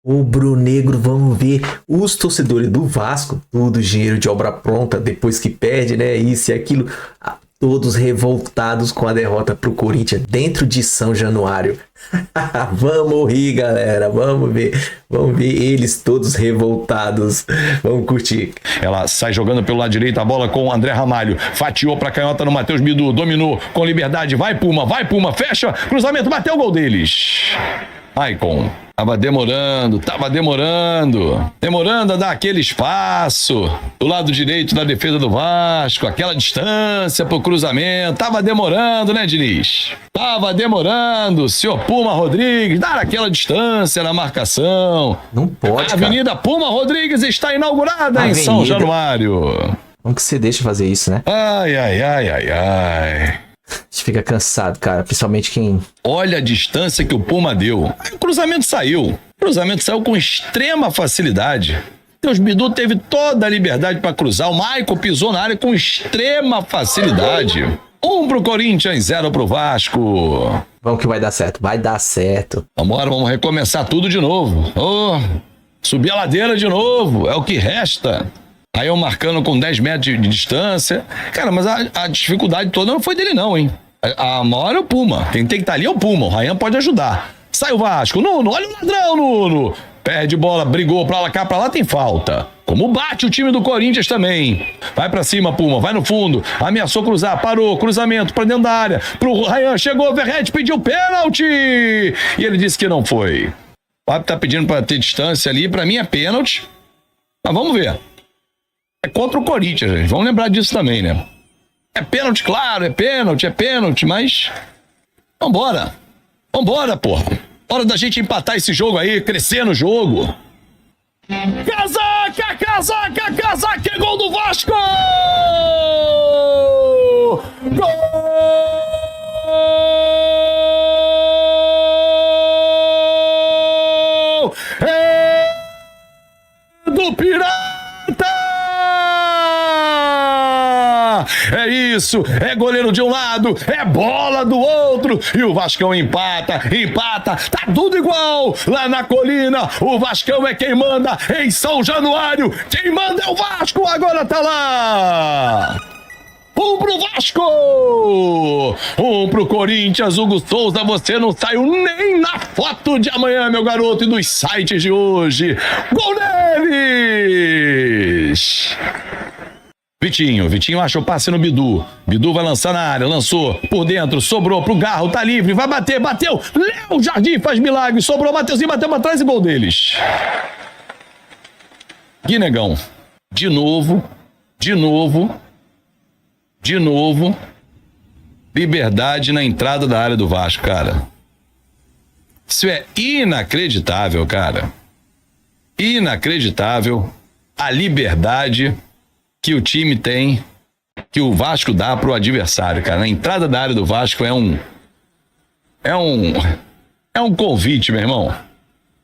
rubro-negro, vamos ver os torcedores do Vasco, tudo dinheiro de obra pronta, depois que perde, né, isso e aquilo, todos revoltados com a derrota pro Corinthians dentro de São Januário. Vamos rir, galera, vamos ver eles todos revoltados, vamos curtir. Ela sai jogando pelo lado direito, a bola com o André Ramalho, fatiou pra canhota no Matheus Bidu, dominou com liberdade, vai Puma, fecha, cruzamento, bateu o gol deles. Maicon, tava demorando a dar aquele espaço do lado direito da defesa do Vasco, aquela distância pro cruzamento, tava demorando, né, Diniz? Tava demorando, senhor Puma Rodrigues, dar aquela distância na marcação. Não pode, A Avenida Puma Rodrigues está inaugurada em São Januário. Como que você deixa fazer isso, né? Ai. A gente fica cansado, cara, principalmente quem... Olha a distância que o Puma deu. Aí o cruzamento saiu com extrema facilidade. Deus Bidu teve toda a liberdade para cruzar. O Maicon pisou na área com extrema facilidade. 1 pro Corinthians, 0 pro Vasco. Vamos que vai dar certo. Vamos recomeçar tudo de novo. Subir a ladeira de novo, é o que resta. Aí eu marcando com 10 metros de distância. Cara, mas a dificuldade toda não foi dele não, hein? A maior é o Puma. Quem tem que estar ali é o Puma. O Ryan pode ajudar. Sai o Vasco. Nuno, olha o ladrão, Nuno. Perde bola, brigou pra lá, tem falta. Como bate o time do Corinthians também. Vai pra cima, Puma, vai no fundo. Ameaçou cruzar, parou, cruzamento pra dentro da área. Pro Ryan, chegou, Verrete pediu pênalti. E ele disse que não foi. O árbitro tá pedindo pra ter distância ali. Pra mim é pênalti. Mas vamos ver. É contra o Corinthians, gente. Vamos lembrar disso também, né? É pênalti, claro, é pênalti, mas... Vambora, porra. Hora da gente empatar esse jogo aí, crescer no jogo. Casaca, é gol do Vasco! Gol! É do Pirata! É isso, é goleiro de um lado, é bola do outro, e o Vascão empata, tá tudo igual, lá na colina, o Vascão é quem manda, em São Januário, quem manda é o Vasco, agora tá lá! 1 pro Vasco! 1 pro Corinthians, Hugo Souza, você não saiu nem na foto de amanhã, meu garoto, e dos sites de hoje, gol deles! Vitinho acha o passe no Bidu vai lançar na área, lançou por dentro, sobrou pro Garro, tá livre, vai bater, bateu, Léo Jardim faz milagre, sobrou, Mateuzinho bateu pra trás e gol deles. Guinegão, de novo, liberdade na entrada da área do Vasco, cara. Isso é inacreditável, cara. Inacreditável a liberdade que o time tem, que o Vasco dá pro adversário, cara. Na entrada da área do Vasco é um convite, meu irmão.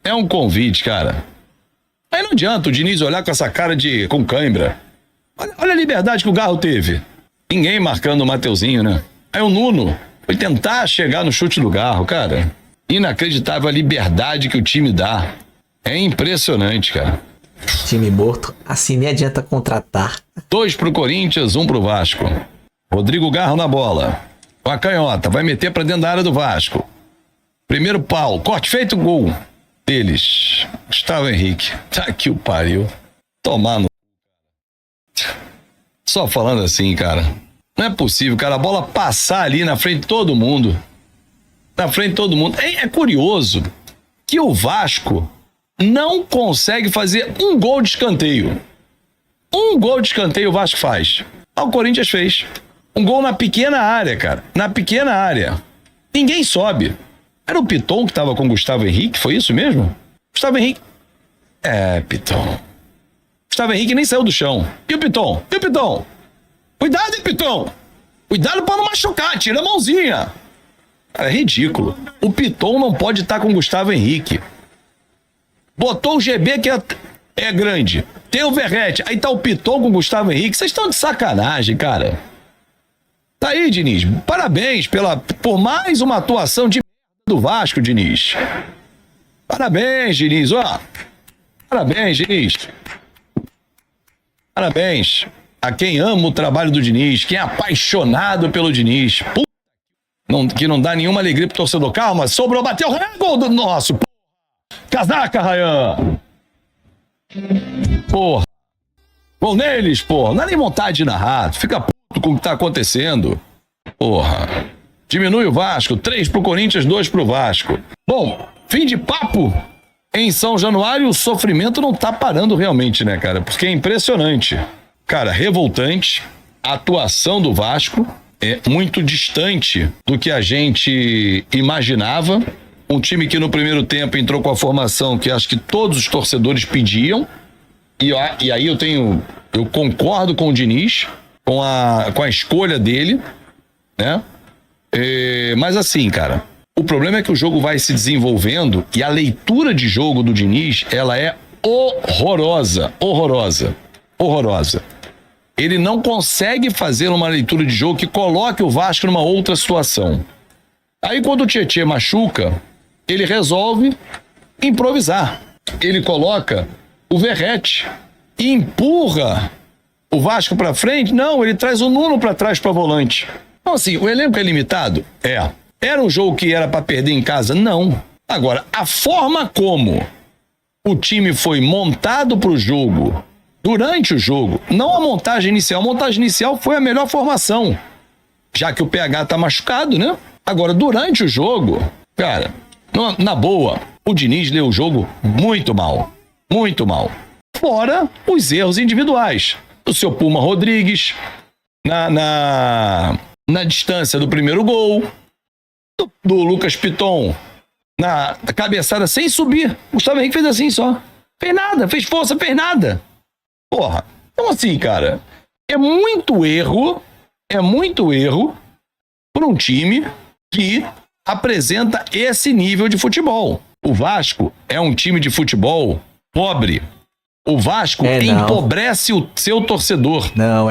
É um convite, cara. Aí não adianta o Diniz olhar com essa cara com cãibra. Olha a liberdade que o Garro teve. Ninguém marcando o Mateuzinho, né? Aí o Nuno foi tentar chegar no chute do Garro, cara. Inacreditável a liberdade que o time dá. É impressionante, cara. Time morto, assim nem adianta contratar. 2 pro Corinthians, 1 pro Vasco. Rodrigo Garro na bola. Com a canhota, vai meter pra dentro da área do Vasco. Primeiro pau, corte feito, gol deles. Gustavo Henrique. Tá que o pariu. Tomar no... Só falando assim, cara. Não é possível, cara. A bola passar ali na frente de todo mundo. É curioso que o Vasco não consegue fazer um gol de escanteio. Um gol de escanteio o Vasco faz. O Corinthians fez. Um gol na pequena área, cara. Na pequena área. Ninguém sobe. Era o Piton que tava com o Gustavo Henrique, foi isso mesmo? Gustavo Henrique. Piton. Gustavo Henrique nem saiu do chão. E o Piton? Cuidado, hein, Piton? Cuidado pra não machucar, tira a mãozinha. Cara, é ridículo. O Piton não pode estar com o Gustavo Henrique. Botou o GB que é grande. Tem o Verrete. Aí tá o Piton com o Gustavo Henrique. Vocês estão de sacanagem, cara. Tá aí, Diniz. Parabéns por mais uma atuação de merda do Vasco, Diniz. Parabéns, Diniz. Ó, Parabéns, Diniz. Parabéns a quem ama o trabalho do Diniz, quem é apaixonado pelo Diniz. Que não dá nenhuma alegria pro torcedor. Calma, sobrou, bateu, gol do nosso. Casaca, Ryan. Porra. Gol neles, porra. Não é nem vontade de narrar. Fica puto com o que tá acontecendo. Porra. Diminui o Vasco. 3 pro Corinthians, 2 pro Vasco. Bom, fim de papo. Em São Januário, o sofrimento não tá parando realmente, né, cara? Porque é impressionante. Cara, revoltante. A atuação do Vasco é muito distante do que a gente imaginava. Um time que no primeiro tempo entrou com a formação que acho que todos os torcedores pediam. E aí eu concordo com o Diniz, com a escolha dele, né? Mas assim, cara, o problema é que o jogo vai se desenvolvendo e a leitura de jogo do Diniz, ela é horrorosa. Ele não consegue fazer uma leitura de jogo que coloque o Vasco numa outra situação. Aí quando o Tietê machuca, ele resolve improvisar. Ele coloca o Verratti e empurra o Vasco pra frente. Não, ele traz o Nuno pra trás pra volante. Então assim, o elenco é limitado? É. Era um jogo que era pra perder em casa? Não. Agora, a forma como o time foi montado pro jogo, durante o jogo, não a montagem inicial. A montagem inicial foi a melhor formação, já que o PH tá machucado, né? Agora, durante o jogo, cara, na boa, o Diniz leu o jogo muito mal. Muito mal. Fora os erros individuais. Do seu Puma Rodrigues, na distância do primeiro gol, do Lucas Piton, na cabeçada sem subir. Gustavo Henrique fez assim só. Fez nada, fez força, fez nada. Porra. Então assim, cara, é muito erro por um time que apresenta esse nível de futebol. O Vasco é um time de futebol pobre. O Vasco empobrece o seu torcedor. Não.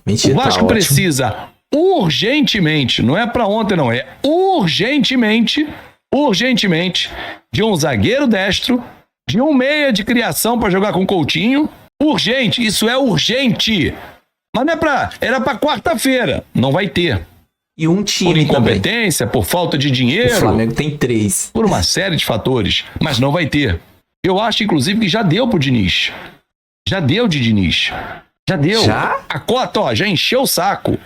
Mentira. O Vasco precisa urgentemente, não é pra ontem não, é urgentemente de um zagueiro destro, de um meia de criação pra jogar com Coutinho. Urgente, isso é urgente. Mas não é era pra quarta-feira, não vai ter. E um time por incompetência, por falta de dinheiro. O Flamengo tem 3. Por uma série de fatores, mas não vai ter. Eu acho, inclusive, que já deu pro Diniz. Já deu de Diniz. Já deu. Já? A cota, ó, já encheu o saco.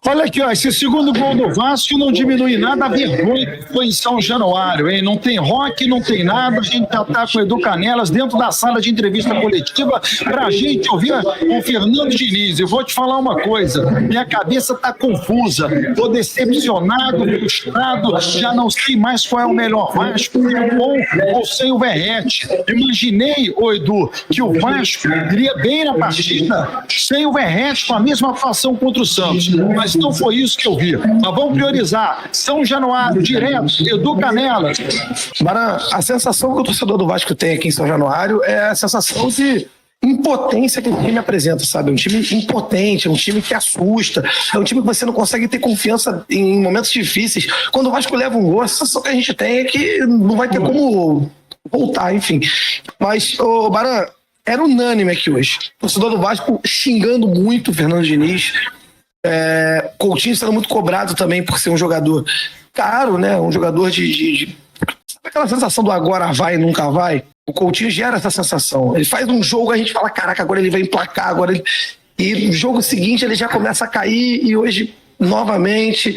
Olha aqui, ó, esse segundo gol do Vasco não diminui nada a vergonha que foi em São Januário, hein? Não tem rock, não tem nada, a gente já tá com o Edu Canelas dentro da sala de entrevista coletiva pra gente ouvir o Fernando Diniz. Eu vou te falar uma coisa, minha cabeça tá confusa, tô decepcionado, frustrado, já não sei mais qual é o melhor Vasco, com ou sem o Verratti. Imaginei, ô Edu, que o Vasco iria bem na partida sem o Verratti, com a mesma atuação contra o Santos. Mas não foi isso que eu vi. Mas vamos priorizar. São Januário, direto, Edu Canelas. A sensação que o torcedor do Vasco tem aqui em São Januário é a sensação de impotência que o time apresenta, sabe? É um time impotente, é um time que assusta, é um time que você não consegue ter confiança em momentos difíceis. Quando o Vasco leva um gol, a sensação que a gente tem é que não vai ter como voltar, enfim. Mas, Baran, era unânime aqui hoje. O torcedor do Vasco xingando muito o Fernando Diniz. Coutinho sendo muito cobrado também por ser um jogador caro, né? Um jogador de... Sabe aquela sensação do agora vai e nunca vai? O Coutinho gera essa sensação. Ele faz um jogo, a gente fala, caraca, agora ele vai emplacar, agora ele... E no jogo seguinte ele já começa a cair e hoje, novamente...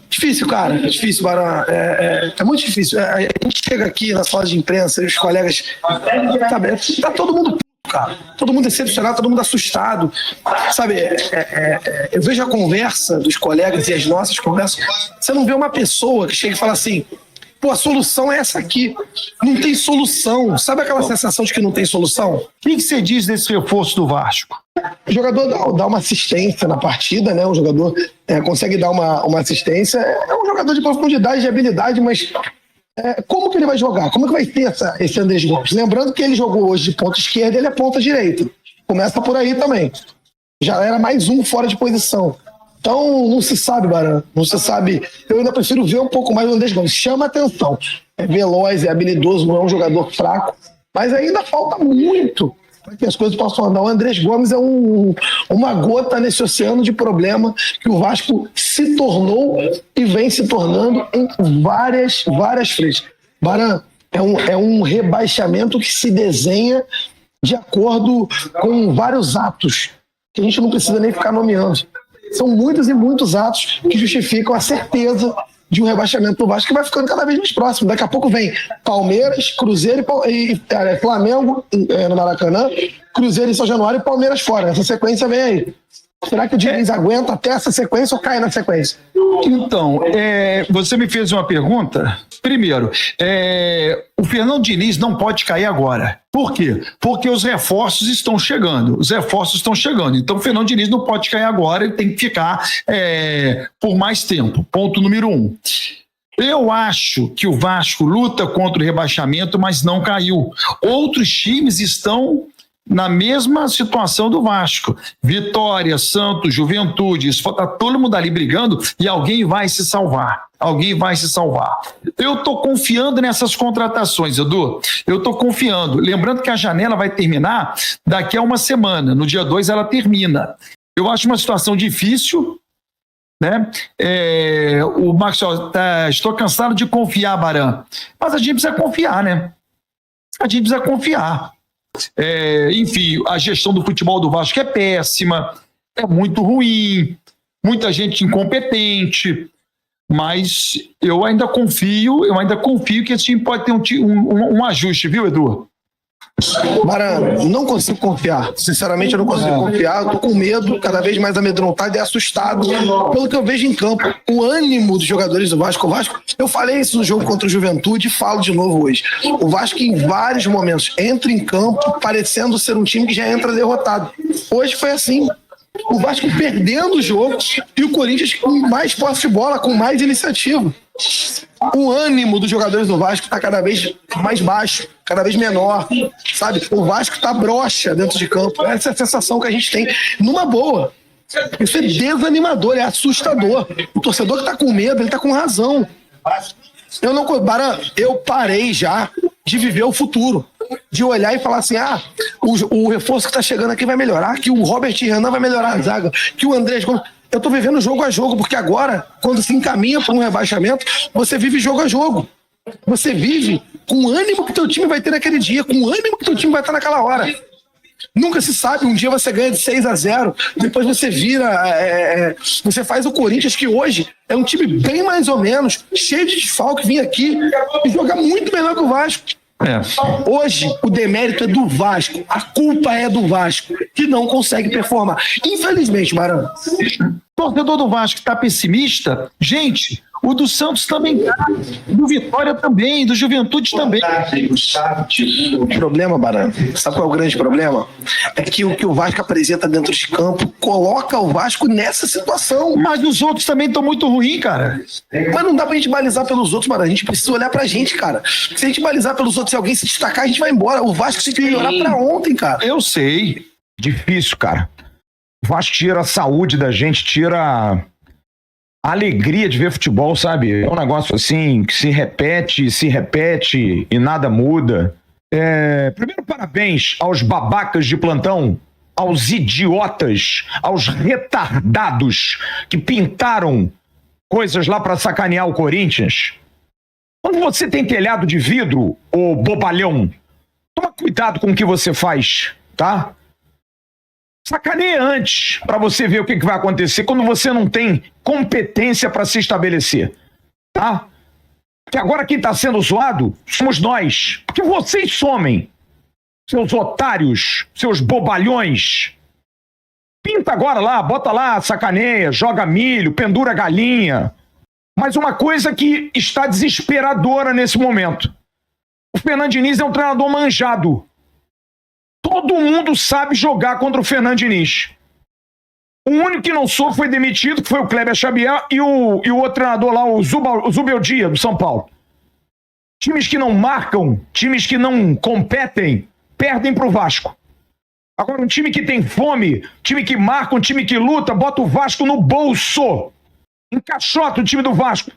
Difícil, cara. É difícil, Barão. É muito difícil. A gente chega aqui na sala de imprensa e os colegas... Sabe, tá todo mundo... Cara, todo mundo decepcionado, todo mundo assustado, sabe? Eu vejo a conversa dos colegas e as nossas conversas. Você não vê uma pessoa que chega e fala assim: pô, a solução é essa aqui. Não tem solução. Sabe aquela sensação de que não tem solução? O que você diz desse reforço do Vasco? O jogador dá uma assistência na partida, né? O jogador consegue dar uma assistência. É um jogador de profundidade, de habilidade, mas como que ele vai jogar? Como que vai ter esse Andrés Gomes? Lembrando que ele jogou hoje de ponta esquerda, ele é ponta direita. Começa por aí também. Já era mais um fora de posição. Então, não se sabe, Baran. Não se sabe. Eu ainda prefiro ver um pouco mais o Andrés Gomes. Chama atenção. É veloz, é habilidoso, não é um jogador fraco. Mas ainda falta muito para que as coisas possam andar. O Andrés Gomes é uma gota nesse oceano de problema que o Vasco se tornou e vem se tornando em várias frentes. Baran, é um rebaixamento que se desenha de acordo com vários atos, que a gente não precisa nem ficar nomeando. São muitos e muitos atos que justificam a certeza de um rebaixamento do Vasco, que vai ficando cada vez mais próximo. Daqui a pouco vem Palmeiras, Cruzeiro e Flamengo no Maracanã, Cruzeiro em São Januário e Palmeiras fora. Essa sequência vem aí. Será que o Diniz aguenta até essa sequência ou cai na sequência? Então, você me fez uma pergunta. Primeiro, o Fernando Diniz não pode cair agora. Por quê? Porque os reforços estão chegando. Então, o Fernando Diniz não pode cair agora, ele tem que ficar por mais tempo. Ponto número 1. Eu acho que o Vasco luta contra o rebaixamento, mas não caiu. Outros times estão na mesma situação do Vasco. Vitória, Santos, Juventude, está todo mundo ali brigando e alguém vai se salvar. Eu estou confiando nessas contratações, Edu. Eu estou confiando. Lembrando que a janela vai terminar daqui a uma semana. No dia 2 ela termina. Eu acho uma situação difícil, né? O Marcos, estou cansado de confiar, Baran. Mas a gente precisa confiar, né? Enfim, a gestão do futebol do Vasco é péssima, é muito ruim, muita gente incompetente, mas eu ainda confio que esse time pode ter um ajuste, viu, Edu? Mara, não consigo confiar. Sinceramente, eu não consigo confiar. Eu tô com medo, cada vez mais amedrontado e assustado pelo que eu vejo em campo. O ânimo dos jogadores do Vasco. Eu falei isso no jogo contra o Juventude e falo de novo hoje. O Vasco, em vários momentos, entra em campo parecendo ser um time que já entra derrotado. Hoje foi assim. O Vasco perdendo o jogo e o Corinthians com mais posse de bola, com mais iniciativa. O ânimo dos jogadores do Vasco está cada vez mais baixo, cada vez menor, sabe? O Vasco está broxa dentro de campo. Essa é a sensação que a gente tem, numa boa. Isso é desanimador, é assustador. O torcedor que está com medo, ele está com razão. Eu parei já de viver o futuro, de olhar e falar assim, o reforço que está chegando aqui vai melhorar, que o Robert Renan vai melhorar a zaga, que o Andrés Gomes... Eu tô vivendo jogo a jogo, porque agora, quando se encaminha para um rebaixamento, você vive jogo a jogo. Você vive com o ânimo que teu time vai ter naquele dia, com o ânimo que teu time vai estar naquela hora. Nunca se sabe, um dia você ganha de 6-0, depois você vira... você faz o Corinthians, que hoje é um time bem mais ou menos, cheio de desfalque, vir aqui e jogar muito melhor que o Vasco. Hoje o demérito é do Vasco, a culpa é do Vasco, que não consegue performar. Infelizmente, Barão. Torcedor do Vasco está pessimista? Gente, o do Santos também tá, do Vitória também, do Juventude também. O problema, Barão, sabe qual é o grande problema? É que o que o Vasco apresenta dentro de campo coloca o Vasco nessa situação. Mas os outros também estão muito ruins, cara. Mas não dá pra gente balizar pelos outros, Barão. A gente precisa olhar pra gente, cara. Se a gente balizar pelos outros, se alguém se destacar, a gente vai embora. O Vasco tem que melhorar pra ontem, cara. Eu sei. Difícil, cara. O Vasco tira a saúde da gente, tira a alegria de ver futebol, sabe? É um negócio assim que se repete e nada muda. Primeiro, parabéns aos babacas de plantão, aos idiotas, aos retardados que pintaram coisas lá pra sacanear o Corinthians. Quando você tem telhado de vidro, ô bobalhão, toma cuidado com o que você faz, tá? Sacaneia antes, pra você ver o que vai acontecer quando você não tem competência pra se estabelecer, tá? Que agora quem tá sendo zoado somos nós, porque vocês somem, seus otários, seus bobalhões. Pinta agora lá, bota lá, sacaneia, joga milho, pendura galinha. Mas uma coisa que está desesperadora nesse momento. O Fernando Diniz é um treinador manjado. Todo mundo sabe jogar contra o Fernando Diniz. O único que não soube foi demitido, que foi o Kleber Xavier e o outro treinador lá, o Zubeldia, do São Paulo. Times que não marcam, times que não competem, perdem pro Vasco. Agora, um time que tem fome, time que marca, um time que luta, bota o Vasco no bolso. Encaixota o time do Vasco.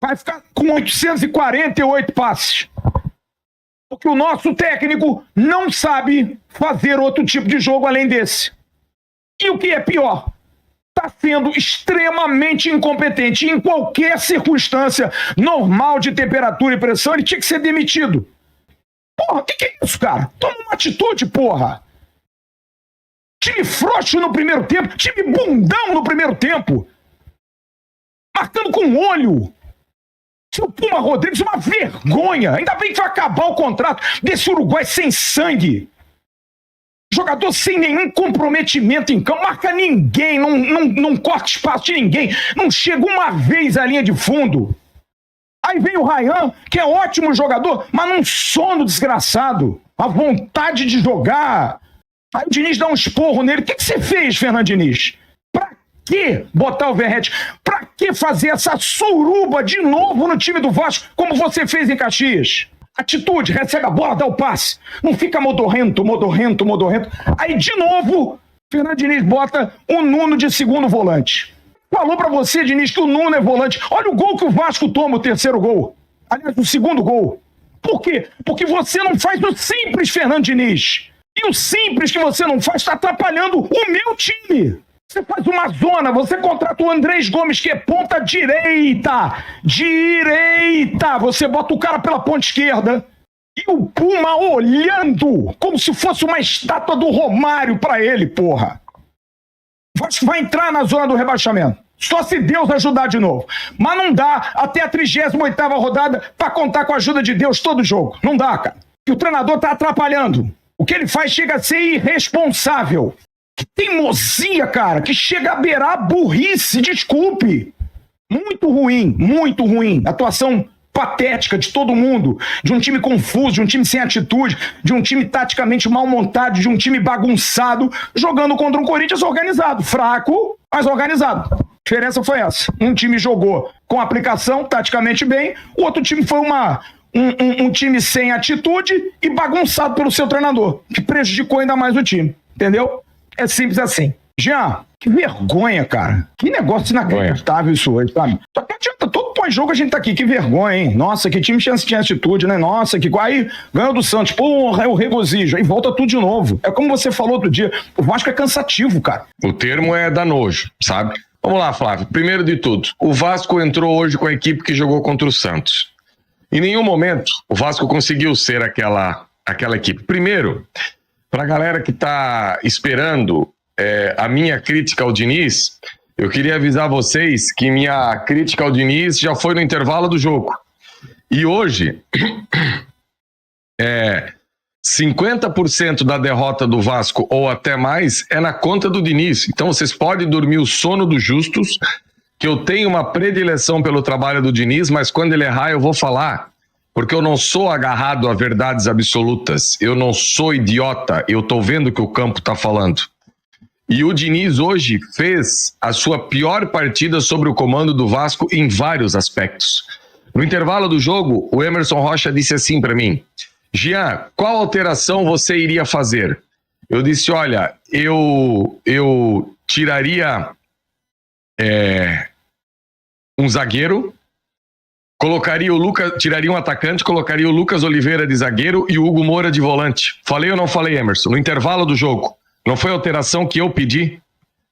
Vai ficar com 848 passes. Porque o nosso técnico não sabe fazer outro tipo de jogo além desse. E o que é pior, está sendo extremamente incompetente. Em qualquer circunstância normal de temperatura e pressão, ele tinha que ser demitido. Porra, o que é isso, cara? Toma uma atitude, porra. Time frouxo no primeiro tempo, time bundão no primeiro tempo. Marcando com o olho. Seu Puma Rodrigues, uma vergonha. Ainda bem que vai acabar o contrato desse Uruguai sem sangue. Jogador sem nenhum comprometimento em campo. Marca ninguém, não corta espaço de ninguém. Não chega uma vez à linha de fundo. Aí vem o Ryan, que é ótimo jogador, mas num sono desgraçado. A vontade de jogar. Aí o Diniz dá um esporro nele. O que você fez, Fernando Diniz? Pra que botar o Verratti? Pra que fazer essa suruba de novo no time do Vasco, como você fez em Caxias? Atitude, recebe a bola, dá o passe. Não fica modorrento. Aí, de novo, Fernando Diniz bota o Nuno de segundo volante. Falou pra você, Diniz, que o Nuno é volante. Olha o gol que o Vasco toma, o terceiro gol. Aliás, o segundo gol. Por quê? Porque você não faz o simples, Fernando Diniz. E o simples que você não faz está atrapalhando o meu time. Você faz uma zona, você contrata o Andrés Gomes, que é ponta direita. Você bota o cara pela ponta esquerda. E o Puma olhando, como se fosse uma estátua do Romário pra ele, porra. Vasco vai entrar na zona do rebaixamento. Só se Deus ajudar de novo. Mas não dá até a 38ª rodada pra contar com a ajuda de Deus todo jogo. Não dá, cara. E o treinador tá atrapalhando. O que ele faz chega a ser irresponsável. Que teimosia, cara, que chega a beirar a burrice, desculpe. Muito ruim. Atuação patética de todo mundo, de um time confuso, de um time sem atitude, de um time taticamente mal montado, de um time bagunçado, jogando contra um Corinthians organizado. Fraco, mas organizado. A diferença foi essa. Um time jogou com aplicação, taticamente bem, o outro time foi um time sem atitude e bagunçado pelo seu treinador, que prejudicou ainda mais o time. Entendeu? É simples assim. Jean, que vergonha, cara. Que negócio inacreditável isso hoje, sabe? Só que adianta, todo pós-jogo a gente tá aqui. Que vergonha, hein? Nossa, que time tinha atitude, né? Nossa, que... Aí ganhou do Santos. Porra, é o regozijo. Aí volta tudo de novo. É como você falou outro dia. O Vasco é cansativo, cara. O termo é danojo, sabe? Vamos lá, Flávio. Primeiro de tudo, o Vasco entrou hoje com a equipe que jogou contra o Santos. Em nenhum momento o Vasco conseguiu ser aquela equipe. Primeiro, pra galera que tá esperando a minha crítica ao Diniz, eu queria avisar vocês que minha crítica ao Diniz já foi no intervalo do jogo. E hoje, 50% da derrota do Vasco, ou até mais, é na conta do Diniz. Então vocês podem dormir o sono dos justos, que eu tenho uma predileção pelo trabalho do Diniz, mas quando ele errar eu vou falar, porque eu não sou agarrado a verdades absolutas, eu não sou idiota, eu tô vendo o que o campo tá falando. E o Diniz hoje fez a sua pior partida sobre o comando do Vasco em vários aspectos. No intervalo do jogo, o Emerson Rocha disse assim para mim: Jean, qual alteração você iria fazer? Eu disse, olha, eu tiraria um zagueiro, tiraria um atacante, colocaria o Lucas Oliveira de zagueiro e o Hugo Moura de volante. Falei ou não falei, Emerson? No intervalo do jogo. Não foi a alteração que eu pedi?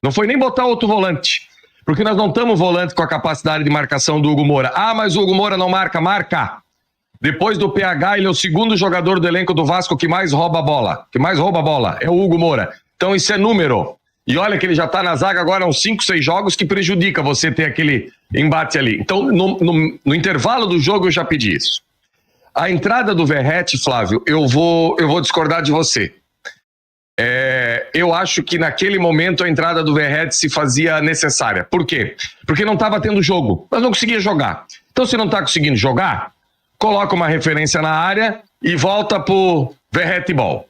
Não foi nem botar outro volante. Porque nós não estamos volante com a capacidade de marcação do Hugo Moura. Ah, mas o Hugo Moura não marca. Marca. Depois do PH, ele é o segundo jogador do elenco do Vasco que mais rouba a bola. É o Hugo Moura. Então isso é número. E olha que ele já está na zaga agora há uns 5, 6 jogos que prejudica você ter aquele embate ali. Então no intervalo do jogo eu já pedi isso. A entrada do Verratti, Flávio, eu vou discordar de você. Eu acho que naquele momento a entrada do Verratti se fazia necessária. Por quê? Porque não estava tendo jogo, mas não conseguia jogar. Então se não está conseguindo jogar, coloca uma referência na área e volta pro Verratti Ball.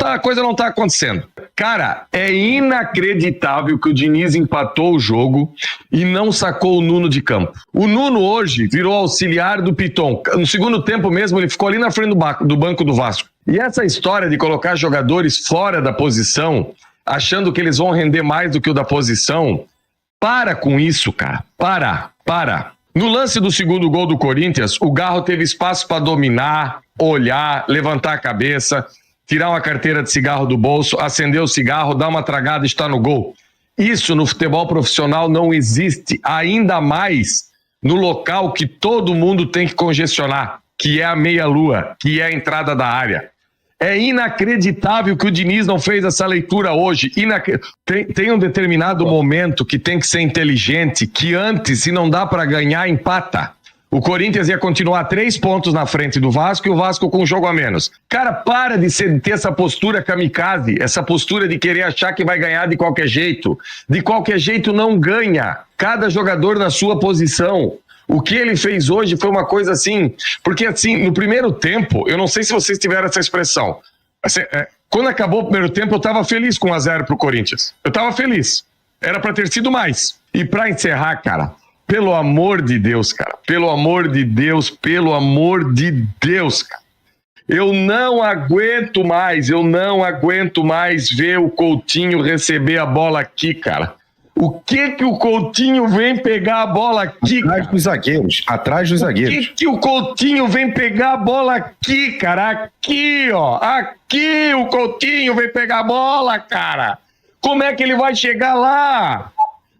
A coisa não está acontecendo. Cara, é inacreditável que o Diniz empatou o jogo e não sacou o Nuno de campo. O Nuno hoje virou auxiliar do Piton. No segundo tempo mesmo, ele ficou ali na frente do banco do Vasco. E essa história de colocar jogadores fora da posição, achando que eles vão render mais do que o da posição, para com isso, cara. Para. No lance do segundo gol do Corinthians, o Garro teve espaço para dominar, olhar, levantar a cabeça, tirar uma carteira de cigarro do bolso, acender o cigarro, dar uma tragada e estar no gol. Isso no futebol profissional não existe, ainda mais no local que todo mundo tem que congestionar, que é a meia-lua, que é a entrada da área. É inacreditável que o Diniz não fez essa leitura hoje. Tem um determinado momento que tem que ser inteligente, que antes, se não dá para ganhar, empata. O Corinthians ia continuar 3 pontos na frente do Vasco e o Vasco com um jogo a menos. Cara, para de ter essa postura kamikaze, essa postura de querer achar que vai ganhar de qualquer jeito. De qualquer jeito não ganha. Cada jogador na sua posição. O que ele fez hoje foi uma coisa assim, porque assim, no primeiro tempo, eu não sei se vocês tiveram essa expressão, assim, quando acabou o primeiro tempo eu estava feliz com 1-0 pro Corinthians, eu estava feliz, era para ter sido mais. E para encerrar, cara, pelo amor de Deus, cara, pelo amor de Deus, cara, eu não aguento mais ver o Coutinho receber a bola aqui, cara. O que o Coutinho vem pegar a bola aqui, cara? Atrás dos zagueiros. O que o Coutinho vem pegar a bola aqui, cara? Aqui, ó. Aqui o Coutinho vem pegar a bola, cara. Como é que ele vai chegar lá?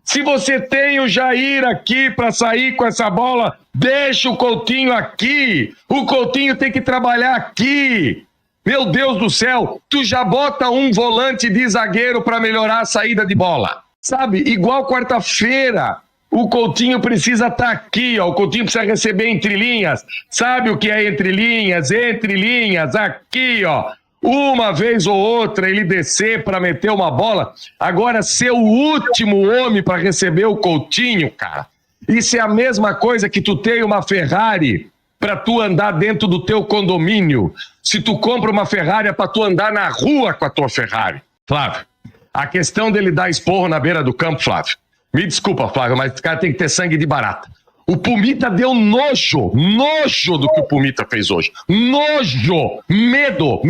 Se você tem o Jair aqui pra sair com essa bola, deixa o Coutinho aqui. O Coutinho tem que trabalhar aqui. Meu Deus do céu, tu já bota um volante de zagueiro pra melhorar a saída de bola. Sabe, igual quarta-feira, o Coutinho precisa estar aqui, ó. O Coutinho precisa receber entre linhas. Sabe o que é entre linhas? Entre linhas, aqui, ó. Uma vez ou outra ele descer para meter uma bola. Agora, ser o último homem para receber o Coutinho, cara. Isso é a mesma coisa que tu ter uma Ferrari para tu andar dentro do teu condomínio. Se tu compra uma Ferrari é para tu andar na rua com a tua Ferrari. Flávio. A questão dele dar esporro na beira do campo, Flávio. Me desculpa, Flávio, mas esse cara tem que ter sangue de barata. O Pumita deu nojo do que o Pumita fez hoje. Nojo, medo.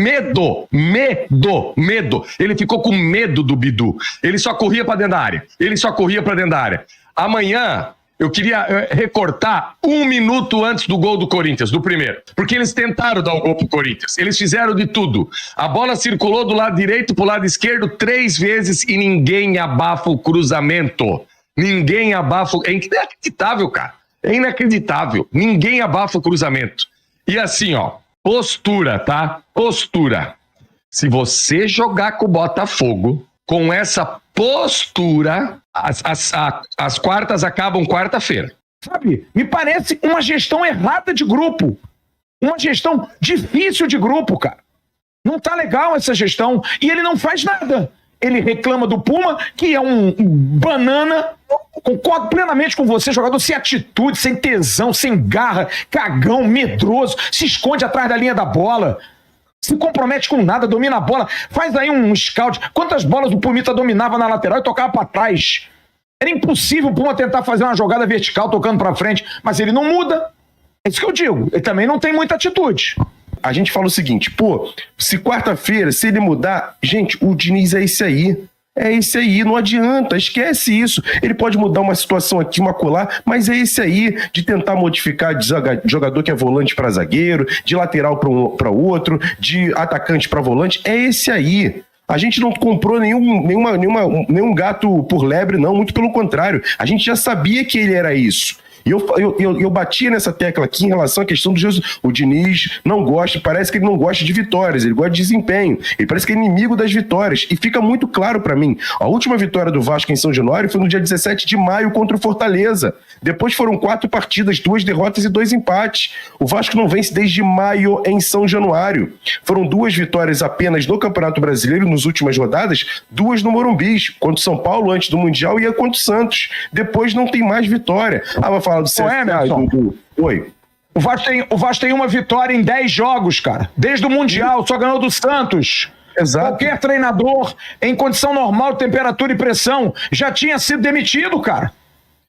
Ele ficou com medo do Bidu. Ele só corria pra dentro da área. Amanhã, eu queria recortar 1 minuto antes do gol do Corinthians, do primeiro. Porque eles tentaram dar o gol pro Corinthians. Eles fizeram de tudo. A bola circulou do lado direito pro lado esquerdo 3 vezes e ninguém abafa o cruzamento. Ninguém abafa. É inacreditável, cara. É inacreditável. Ninguém abafa o cruzamento. E assim, ó. Postura, tá? Postura. Se você jogar com o Botafogo com essa postura, as quartas acabam quarta-feira. Sabe, me parece uma gestão errada de grupo. Uma gestão difícil de grupo, cara. Não tá legal essa gestão. E ele não faz nada. Ele reclama do Puma, que é um banana. Concordo plenamente com você, jogador sem atitude, sem tesão, sem garra, cagão, medroso, se esconde atrás da linha da bola. Se compromete com nada, domina a bola, faz aí um scout. Quantas bolas o Pumita dominava na lateral e tocava pra trás? Era impossível o Puma tentar fazer uma jogada vertical tocando pra frente, mas ele não muda. É isso que eu digo, ele também não tem muita atitude. A gente fala o seguinte, se quarta-feira, se ele mudar, gente, o Diniz é esse aí. É esse aí, não adianta, esquece isso. Ele pode mudar uma situação aqui, uma colar, mas é esse aí, de tentar modificar de jogador que é volante para zagueiro, de lateral para outro, de atacante para volante, é esse aí. A gente não comprou nenhum gato por lebre, não, muito pelo contrário. A gente já sabia que ele era isso. E eu batia nessa tecla aqui em relação à questão do Jesus. O Diniz não gosta, parece que ele não gosta de vitórias, ele gosta de desempenho, ele parece que é inimigo das vitórias, e fica muito claro pra mim. A última vitória do Vasco em São Januário foi no dia 17 de maio contra o Fortaleza. Depois foram 4 partidas, 2 derrotas e 2 empates. O Vasco não vence desde maio em São Januário. Foram 2 vitórias apenas no Campeonato Brasileiro nas últimas rodadas, 2 no Morumbi, contra o São Paulo antes do Mundial e contra o Santos. Depois não tem mais vitória. Vai falar do Emerson. Oi. O Vasco tem uma vitória em 10 jogos, cara. Desde o Mundial, só ganhou do Santos. Exato. Qualquer treinador, em condição normal de temperatura e pressão, já tinha sido demitido, cara.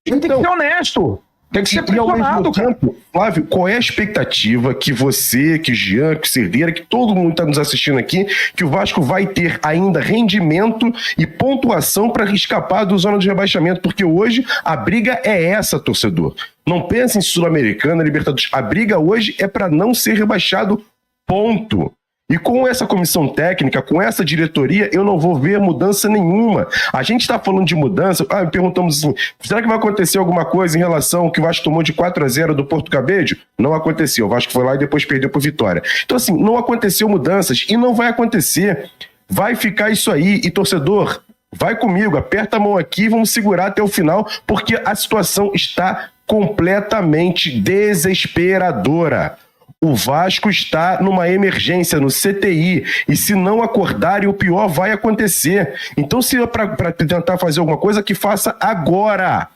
Tem que ser honesto. Tem que ser E ao pressionado, mesmo cara. tempo, Flávio, qual é a expectativa que você, que Jean, que Cerdeira, que todo mundo está nos assistindo aqui, que o Vasco vai ter ainda rendimento e pontuação para escapar da zona de rebaixamento? Porque hoje a briga é essa, torcedor. Não pense em Sul-Americana, Libertadores. A briga hoje é para não ser rebaixado, ponto. E com essa comissão técnica, com essa diretoria, eu não vou ver mudança nenhuma. A gente está falando de mudança, perguntamos assim, será que vai acontecer alguma coisa em relação ao que o Vasco tomou de 4-0 do Porto Cabedelo? Não aconteceu, o Vasco foi lá e depois perdeu por Vitória. Então assim, não aconteceu mudanças e não vai acontecer. Vai ficar isso aí e torcedor, vai comigo, aperta a mão aqui, vamos segurar até o final, porque a situação está completamente desesperadora. O Vasco está numa emergência no CTI e se não acordarem, o pior vai acontecer. Então, se é para tentar fazer alguma coisa, que faça agora.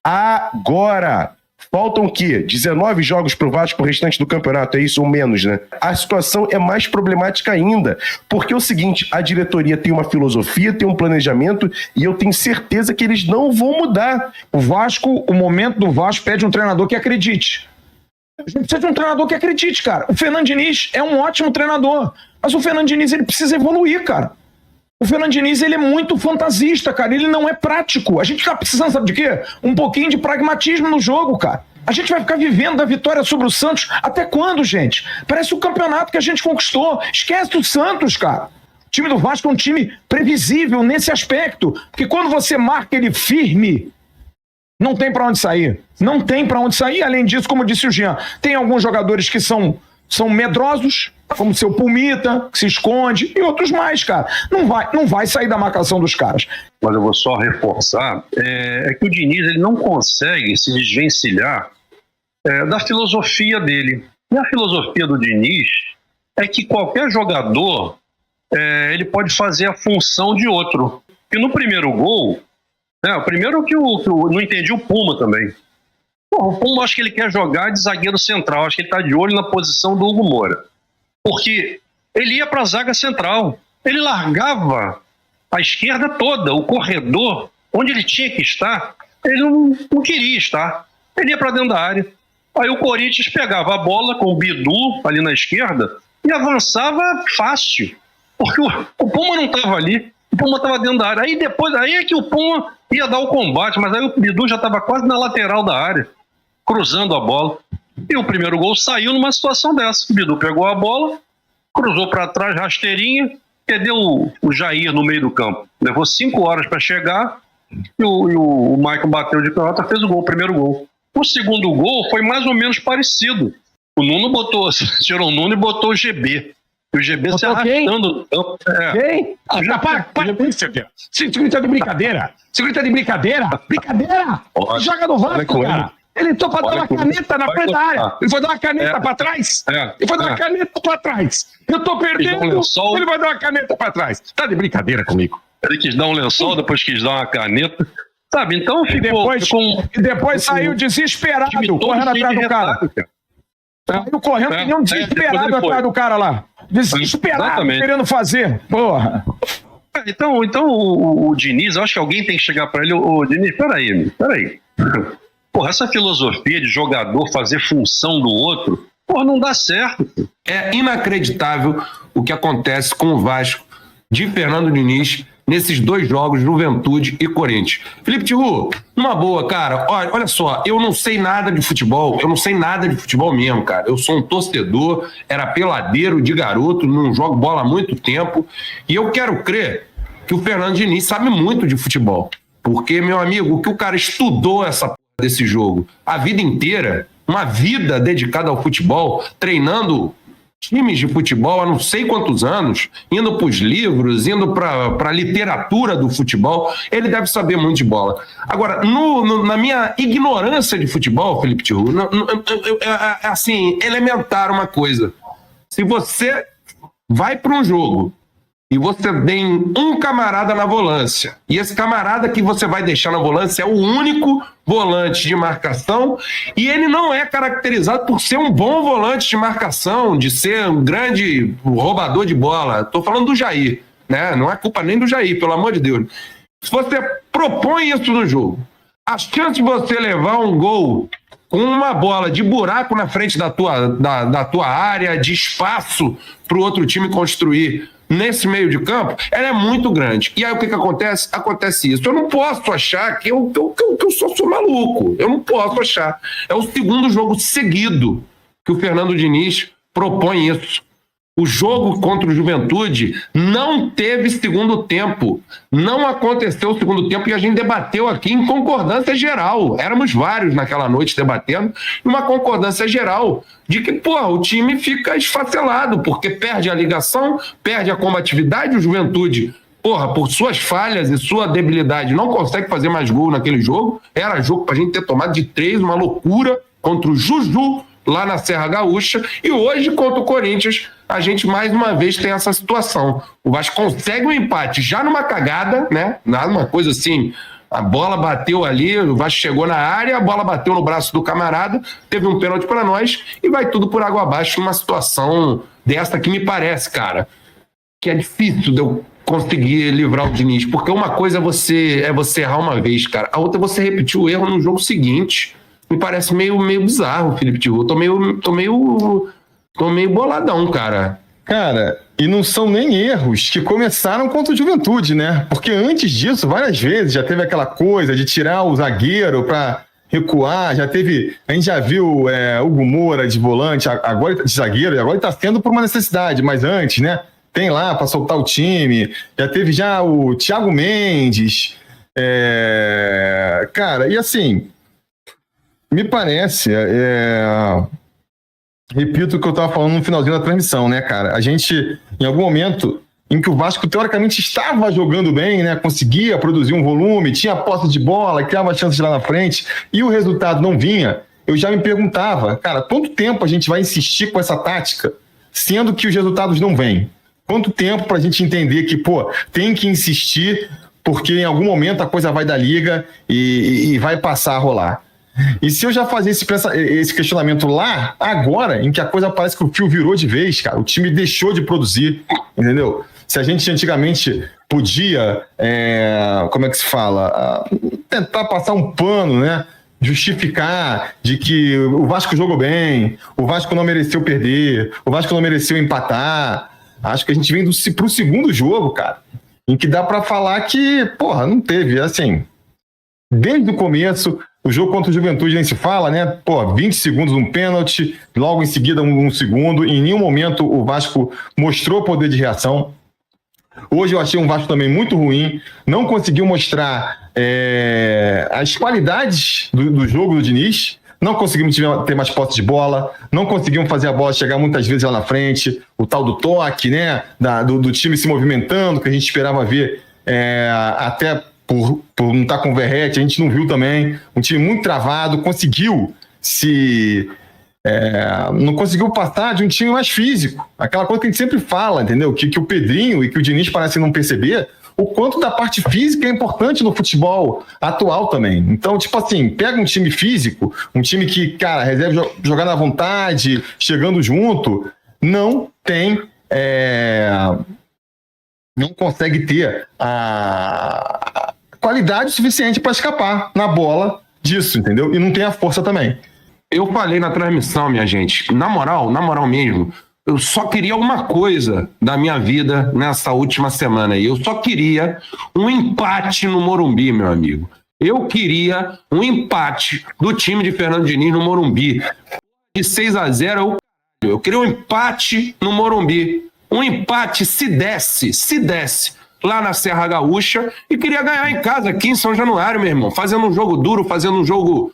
Agora. Faltam o quê? 19 jogos para o Vasco, o restante do campeonato, é isso ou menos, né? A situação é mais problemática ainda, porque é o seguinte, a diretoria tem uma filosofia, tem um planejamento e eu tenho certeza que eles não vão mudar. O Vasco, o momento do Vasco pede um treinador que acredite. A gente precisa de um treinador que acredite, cara. O Fernando Diniz é um ótimo treinador, mas o Fernando Diniz ele precisa evoluir, cara. O Fernando Diniz ele é muito fantasista, cara. Ele não é prático. A gente tá precisando, sabe de quê? Um pouquinho de pragmatismo no jogo, cara. A gente vai ficar vivendo da vitória sobre o Santos até quando, gente? Parece o campeonato que a gente conquistou. Esquece do Santos, cara. O time do Vasco é um time previsível nesse aspecto, porque quando você marca ele firme, não tem pra onde sair. Não tem pra onde sair. Além disso, como disse o Jean, tem alguns jogadores que são medrosos, como o seu Pulmita, que se esconde, e outros mais, cara. Não vai sair da marcação dos caras. Mas eu vou só reforçar, é que o Diniz ele não consegue se desvencilhar da filosofia dele. E a filosofia do Diniz é que qualquer jogador ele pode fazer a função de outro. E no primeiro gol, o primeiro que não entendi o Puma também. O Puma acho que ele quer jogar de zagueiro central, acho que ele está de olho na posição do Hugo Moura. Porque ele ia para a zaga central, ele largava a esquerda toda, o corredor, onde ele tinha que estar, ele não queria estar. Ele ia para dentro da área. Aí o Corinthians pegava a bola com o Bidu ali na esquerda e avançava fácil, porque o Puma não estava ali. O Puma estava dentro da área. Aí é que o Puma ia dar o combate, mas aí o Bidu já estava quase na lateral da área, cruzando a bola. E o primeiro gol saiu numa situação dessa. O Bidu pegou a bola, cruzou para trás, rasteirinha, perdeu o Jair no meio do campo. Levou 5 horas para chegar e o Maicon bateu de canhota, fez o primeiro gol. O segundo gol foi mais ou menos parecido. O Nuno tirou o Nuno e botou o GB. E o GB se arrastando. Quem? Para com isso, Cerdeira. Você grita de brincadeira. Você grita de brincadeira. Brincadeira. Joga no Vasco, cara. Ele entrou pra dar uma caneta na frente da área. Ele foi dar uma caneta pra trás. Ele foi dar uma caneta pra trás. Eu tô perdendo. Ele vai dar uma caneta pra trás. Tá de brincadeira comigo. Ele quis dar um lençol, depois quis dar uma caneta. Sabe, então ficou... E depois saiu desesperado, correndo atrás do cara. Saiu correndo que nem um desesperado atrás do cara lá. Desesperado, querendo fazer. Porra. Então o Diniz, eu acho que alguém tem que chegar pra ele. Ô, Diniz, peraí. Porra, essa filosofia de jogador fazer função do outro, porra, não dá certo. É inacreditável o que acontece com o Vasco de Fernando Diniz nesses 2 jogos, Juventude e Corinthians. Felipe Tiru, numa boa, cara, olha só, eu não sei nada de futebol, mesmo, cara. Eu sou um torcedor, era peladeiro de garoto, não jogo bola há muito tempo, e eu quero crer que o Fernando Diniz sabe muito de futebol, porque, meu amigo, o que o cara estudou essa porra desse jogo, a vida inteira, uma vida dedicada ao futebol, treinando times de futebol há não sei quantos anos, indo para os livros, indo para a literatura do futebol, ele deve saber muito de bola. Agora, na minha ignorância de futebol, Felipe Tiru, é assim, elementar uma coisa. Se você vai para um jogo e você tem um camarada na volância, e esse camarada que você vai deixar na volância é o único volante de marcação, e ele não é caracterizado por ser um bom volante de marcação, de ser um grande roubador de bola. Estou falando do Jair, né? Não é culpa nem do Jair, pelo amor de Deus. Se você propõe isso no jogo, a chance de você levar um gol com uma bola de buraco na frente da tua área, de espaço para o outro time construir nesse meio de campo, ela é muito grande. E aí o que acontece? Acontece isso. Eu não posso achar que eu sou maluco. Eu não posso achar. É o segundo jogo seguido que o Fernando Diniz propõe isso. O jogo contra o Juventude não teve segundo tempo. Não aconteceu o segundo tempo e a gente debateu aqui em concordância geral. Éramos vários naquela noite debatendo, uma concordância geral de que, o time fica esfacelado, porque perde a ligação, perde a combatividade. O Juventude, por suas falhas e sua debilidade, não consegue fazer mais gol naquele jogo. Era jogo pra gente ter tomado de 3, uma loucura contra o Juju, lá na Serra Gaúcha, e hoje contra o Corinthians a gente mais uma vez tem essa situação. O Vasco consegue um empate já numa cagada, né? Uma coisa assim, a bola bateu ali, o Vasco chegou na área, a bola bateu no braço do camarada, teve um pênalti para nós e vai tudo por água abaixo numa situação dessa que me parece, cara, que é difícil de eu conseguir livrar o Diniz, porque uma coisa é você errar uma vez, cara, a outra é você repetir o erro no jogo seguinte. Me parece meio bizarro, Felipe Tiru. Tô meio boladão, cara. Cara, e não são nem erros que começaram contra o Juventude, né? Porque antes disso, várias vezes, já teve aquela coisa de tirar o zagueiro pra recuar, a gente já viu Hugo Moura de volante, agora de zagueiro, e agora ele tá sendo por uma necessidade, mas antes, né? Tem lá pra soltar o time, já teve o Thiago Mendes, cara, e assim... Me parece, repito o que eu estava falando no finalzinho da transmissão, né, cara? A gente, em algum momento em que o Vasco teoricamente estava jogando bem, né, conseguia produzir um volume, tinha posse de bola, criava chances lá na frente, e o resultado não vinha, eu já me perguntava, cara, quanto tempo a gente vai insistir com essa tática, sendo que os resultados não vêm? Quanto tempo para a gente entender que, tem que insistir, porque em algum momento a coisa vai dar liga e vai passar a rolar? E se eu já fazia esse questionamento lá, agora, em que a coisa parece que o fio virou de vez, cara, o time deixou de produzir, entendeu? Se a gente antigamente podia, como é que se fala, tentar passar um pano, né? Justificar de que o Vasco jogou bem, o Vasco não mereceu perder, o Vasco não mereceu empatar. Acho que a gente vem pro segundo jogo, cara, em que dá pra falar que, não teve, assim, desde o começo... O jogo contra o Juventude nem se fala, né? 20 segundos um pênalti, logo em seguida um segundo. Em nenhum momento o Vasco mostrou poder de reação. Hoje eu achei um Vasco também muito ruim. Não conseguiu mostrar as qualidades do jogo do Diniz. Não conseguimos ter mais posse de bola. Não conseguimos fazer a bola chegar muitas vezes lá na frente. O tal do toque, né? Do time se movimentando, que a gente esperava ver até... Por não estar com o Verratti, a gente não viu também. Um time muito travado, conseguiu não conseguiu passar de um time mais físico. Aquela coisa que a gente sempre fala, entendeu? Que o Pedrinho e que o Diniz parecem não perceber o quanto da parte física é importante no futebol atual também. Então, pega um time físico, um time que, cara, reserva jogar na vontade, chegando junto, não tem... não consegue ter a qualidade suficiente para escapar na bola disso, entendeu? E não tem a força também. Eu falei na transmissão, minha gente, na moral mesmo, eu só queria uma coisa da minha vida nessa última semana aí. Eu só queria um empate no Morumbi, meu amigo. Eu queria um empate do time de Fernando Diniz no Morumbi. De 6-0, eu queria um empate no Morumbi. Um empate se desse lá na Serra Gaúcha, e queria ganhar em casa, aqui em São Januário, meu irmão, fazendo um jogo duro, fazendo um jogo,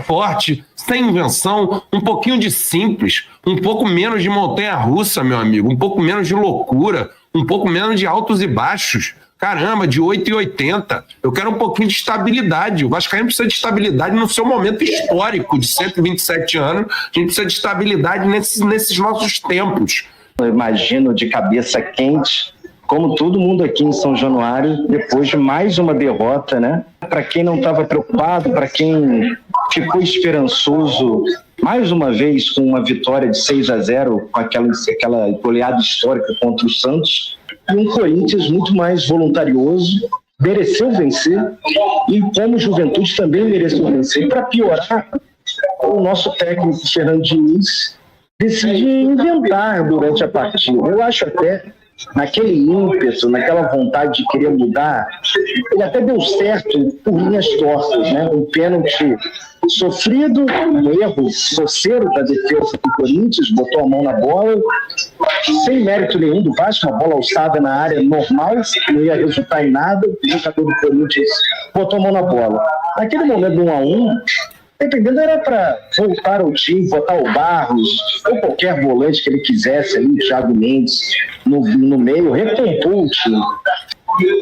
forte, sem invenção, um pouquinho de simples, um pouco menos de montanha-russa, meu amigo, um pouco menos de loucura, um pouco menos de altos e baixos, caramba, de 8,80. Eu quero um pouquinho de estabilidade. O Vascaíno precisa de estabilidade no seu momento histórico de 127 anos, a gente precisa de estabilidade nesses nossos tempos. Eu imagino de cabeça quente, como todo mundo aqui em São Januário, depois de mais uma derrota, né? Para quem não estava preocupado, para quem ficou esperançoso, mais uma vez com uma vitória de 6-0, com aquela goleada histórica contra o Santos, e um Corinthians muito mais voluntarioso, mereceu vencer, e como Juventude também mereceu vencer. Para piorar, o nosso técnico Fernando Diniz decide inventar durante a partida. Eu acho até, naquele ímpeto, naquela vontade de querer mudar, ele até deu certo por linhas tortas, né? Um pênalti sofrido, um erro grosseiro da defesa do Corinthians, botou a mão na bola, sem mérito nenhum do Vasco, uma bola alçada na área normal, não ia resultar em nada, o jogador do Corinthians botou a mão na bola. Naquele momento do 1-1, dependendo, era para voltar ao time, botar o Barros, ou qualquer volante que ele quisesse ali, o Thiago Mendes, no meio, recompor o time.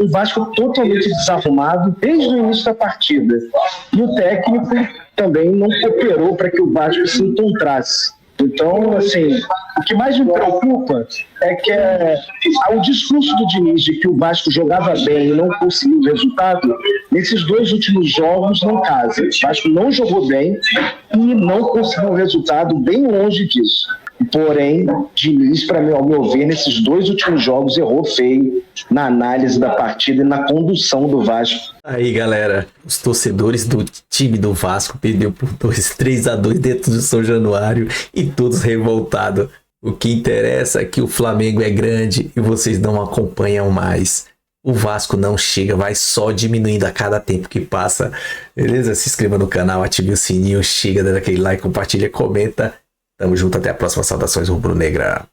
O Vasco totalmente desarrumado desde o início da partida. E o técnico também não cooperou para que o Vasco se encontrasse. Então, assim, o que mais me preocupa é que o discurso do Diniz de que o Vasco jogava bem e não conseguiu o resultado, nesses 2 últimos jogos não casa. O Vasco não jogou bem e não conseguiu o resultado, bem longe disso. Porém, Diniz, para mim, ao meu ver, nesses 2 últimos jogos errou feio na análise da partida e na condução do Vasco. Aí, galera, os torcedores do time do Vasco perdeu por 3-2 dentro do São Januário e todos revoltados. O que interessa é que o Flamengo é grande e vocês não acompanham mais. O Vasco não chega, vai só diminuindo a cada tempo que passa. Beleza? Se inscreva no canal, ative o sininho, chega, dá aquele like, compartilha, comenta. Tamo junto, até a próxima. Saudações rubro-negra.